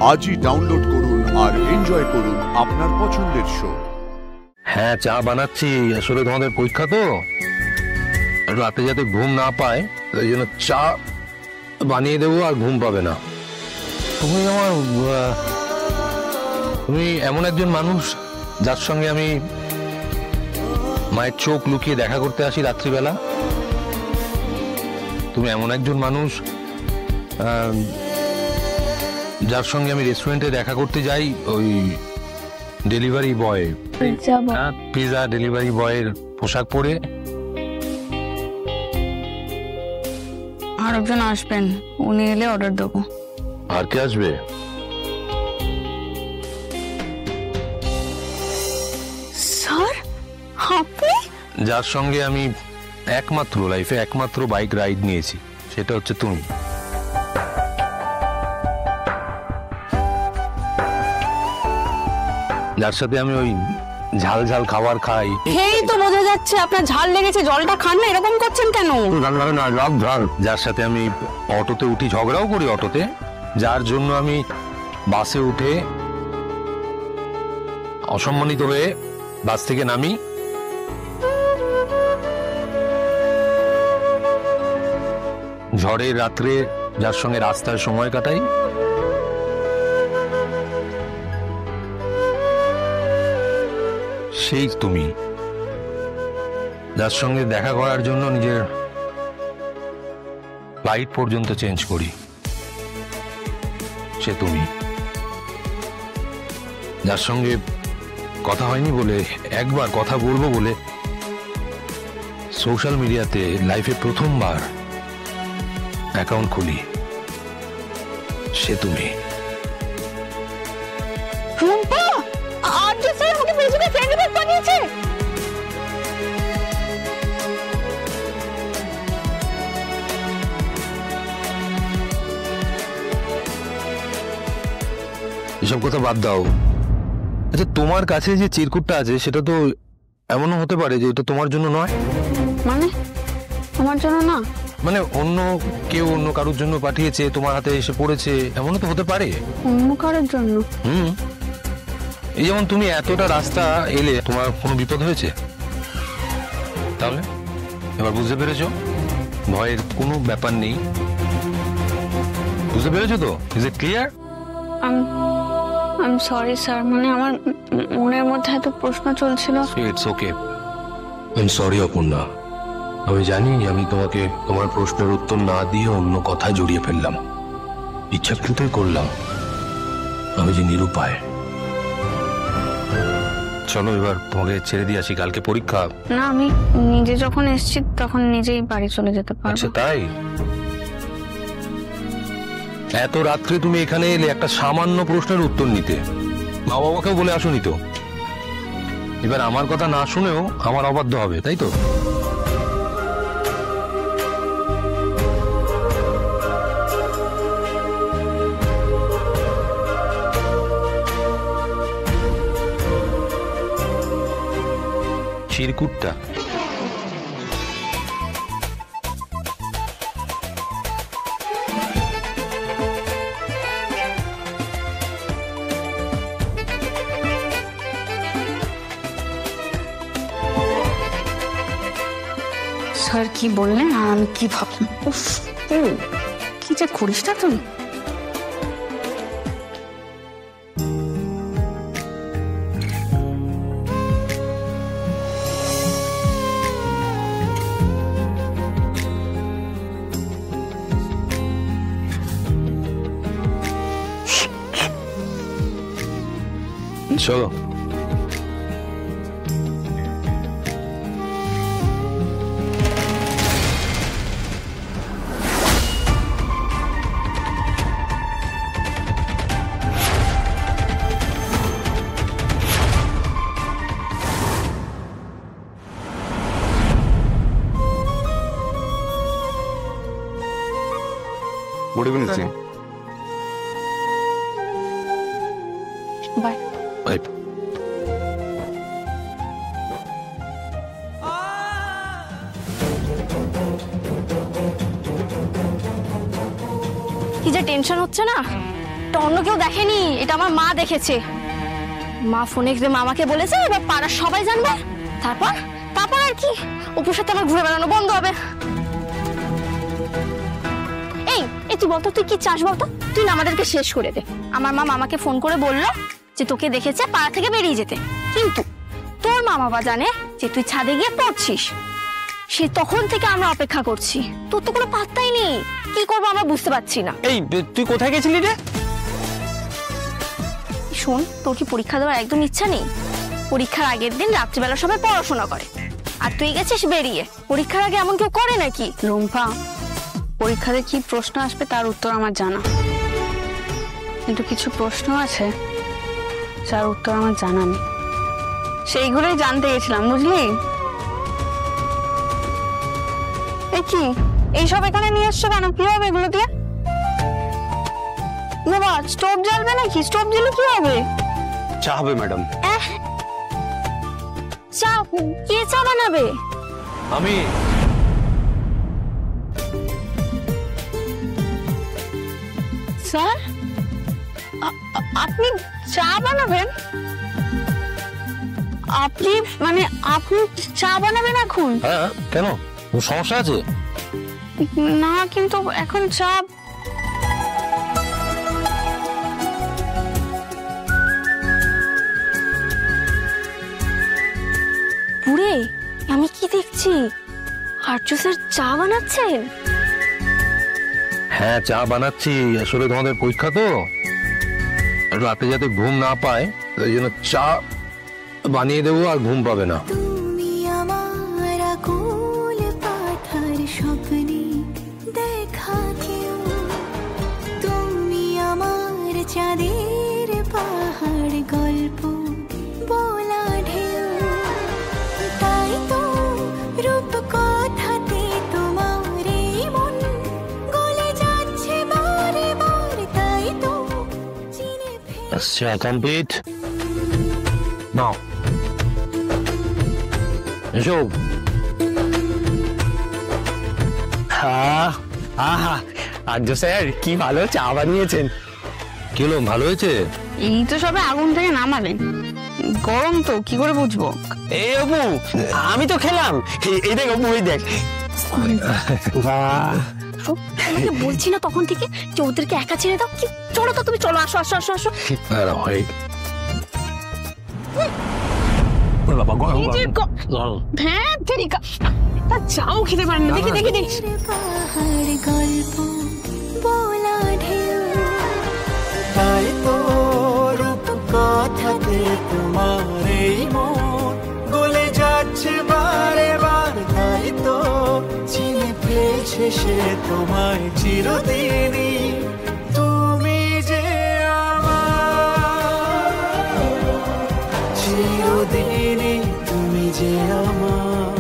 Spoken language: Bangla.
আজই ডাউনলোড করুন আর এনজয় করুন আপনার পছন্দের শো। হ্যাঁ, চা বানাচ্ছি। আসলে তোমাদের পরীক্ষা তো, রাতে যাতে ঘুম না পায় তাই জন্য চা বানিয়ে দেবো, আর ঘুম পাবে না। তুমি এমন একজন মানুষ যার সঙ্গে আমি মায়ের চোখ লুকিয়ে দেখা করতে আসি রাত্রিবেলা। তুমি এমন একজন মানুষ যার সঙ্গে আমি রেস্টুরেন্টে দেখা করতে যাই, ওই ডেলিভারি বয়, পিৎজা ডেলিভারি বয়ের পোশাক পরে। আর একজন আসবেন, উনি এলে অর্ডার দেবো। আর কে আসবে? স্যার, আপনি? যার সঙ্গে আমি একমাত্র লাইফে একমাত্র বাইক রাইড নিয়েছি, সেটা হচ্ছে তুমি। যার সাথে আমি ওই ঝাল ঝাল খাবার খাই। এই তো বোঝা যাচ্ছে আপনার ঝাল লেগেছে, জলটা খান না, এরকম করছেন কেন? যার সাথে আমি অটোতে উঠি, ঝগড়াও করি অটোতে, যার জন্য আমি বাসে উঠে অসম্মানিত হয়ে বাস থেকে নামি, ঝড়ের রাত্রে যার সঙ্গে রাস্তায় সময় কাটাই, সেই তুমি। যার সঙ্গে দেখা করার জন্য নিজের ফ্লাইট পর্যন্ত চেঞ্জ করি, সে তুমি। যার সঙ্গে কথা হয়নি বলে, একবার কথা বলবো বলে সোশ্যাল মিডিয়াতে লাইফে প্রথমবার অ্যাকাউন্ট খুলি, সে তুমি। এসব কথা বাদ দাও। আচ্ছা, তোমার কাছে যে চিরকুটটা আছে সেটা তো এমনও হতে পারে যে এটা তোমার জন্য নয়। মানে আমার জন্য না? মানে অন্য কেউ অন্য কারোর জন্য পাঠিয়েছে, তোমার হাতে এসে পড়েছে, এমনও তো হতে পারে। অন্য কারোর জন্য? এই যেমন তুমি এতটা রাস্তা এলে, তোমার কোনো বিপদ হয়েছে? তাহলে এবার বুঝতে পেরেছো? ভয়ের কোনো ব্যাপার নেই। বুঝতে পেরেছো তো? Is it clear? I am sorry sir, মানে আমার মনের মধ্যে এত প্রশ্ন চলছিল। It's okay, I am sorry Aparna. আমি জানি আমি তোমাকে তোমার প্রশ্নের উত্তর না দিয়ে অন্য কথায় জড়িয়ে ফেললাম, ইচ্ছাকৃতই করলাম। আমি যে নিরুপায়। চলো এবার তোমাকে ছেড়ে দিয়ে আসি, কালকে পরীক্ষা। না, আমি নিজে যখন এসেছি তখন নিজেই বাড়ি চলে যেতে পারবো। আচ্ছা তাই? এত রাত্রে তুমি এখানে এলে একটা সামান্য প্রশ্নের উত্তর নিতে, মা বাবাকেও বলে আসোনি তো। এবার আমার কথা না শুনেও আমার অবাধ্য হবে, তাই তো? চিরকুটটা স্যার কি বললেন আর আমি কি ভাবলাম, উফ কি যে করিস না তুই। চলো। Good evening. বাই। বাই। কি যে টেনশন হচ্ছে না, এটা অন্য কেউ দেখেনি, এটা আমার মা দেখেছে। মা ফোনে মামাকে বলেছে এবার পাড়ার সবাই জানবে, তারপর তারপর আর কি অপুর সাথে আমার ঘুরে বেড়ানো বন্ধ হবে। এই এই তুই বলতো তুই কি চাস বলতো? তুই না আমাদেরকে শেষ করে দে। আমার মা মামাকে ফোন করে বললো যে তোকে দেখেছে পাড়া থেকে বেরিয়ে যেতে, কিন্তু তোর মা বাবা জানে যে তুই ছাদে গিয়ে পড়ছিস। সে তখন থেকে আমরা অপেক্ষা করছি, তোর তো কোনো পাত্তাই নেই। কি করবো আমরা বুঝতে পারছি না। এই তুই কোথায় গেছিলি রে? শোন, তোর কি পরীক্ষা দেওয়ার একদম ইচ্ছা নেই? পরীক্ষার আগের দিন রাত্রিবেলা সবাই পড়াশোনা করে, আর তুই গেছিস বেরিয়ে। পরীক্ষার আগে এমন কেউ করে নাকি? রুম্পা, পরীক্ষাতে কি প্রশ্ন আসবে তার উত্তর আমার জানা, কিন্তু কিছু প্রশ্ন আছে যার উত্তর আমার জানা নেই। সেইগুলোই জানতে গেছিলাম, বুঝলি? এ কি এইসব এখানে নিয়ে এসছো কেন? কি হবে এগুলো দিয়ে? বাবা, স্টোভ জ্বালবে নাকি? স্টোভ জ্বালে কি হবে? চা হবে ম্যাডাম। চা? কে চা বানাবে? আমি স্যার, আপনি চা বানাবেন? আপনি মানে আপনি চা বানাবেন এখন? হ্যাঁ, কেন কোনো সমস্যা আছে? না, কিন্তু এখন চা। পুরে আমি কি দেখছি, আর্য স্যার চা বানাচ্ছেন? হ্যাঁ, চা বানাচ্ছি। আসলে তোমাদের পরীক্ষা তো, রাতে যাতে ঘুম না পায় তাই জন্য চা বানিয়ে দেবো, আর ঘুম পাবে না। তুমি আমার আকুল পাথার স্বপ্নে দেখা কেউ, তুমি আমার চাঁদের পাহাড় গল্প বলা ঢেউ। তাই তো রূপ কথাতে তোমার এই মন গলে যাচ্ছে বারে বার, তাই তো চিনে চা কমপ্লিট নাও, এসো। আর্য স্যার কি ভালো চা বানিয়েছেন। কি হলো, ভালো হয়েছে? এই তো সবে আগুন থেকে নামালেন, গরম তো কি করে বুঝবো? এই অপু, আমি তো খেলাম। এই দেখ অপু, এই দেখ। আমাকে বলছি না তখন থেকে যে ওদেরকে একা ছেড়ে দাও। কি চলো তো, তুমি চলো, আসো আসো আসো আসো। হ্যাঁ, তেরিকা তা চাও খেতে পারেন না। দেখি দেখি দেখি পাহাড় গল্প বলা ঢেউ। তাই তো রূপ কথাতে তোমার এই মন গলে যাচ্ছে বারে বার, তাই তো চিনে ফেলছে সে তোমায় চিরদিনই। তুমি যে আমার চিরদিনই, তুমি যে আমার।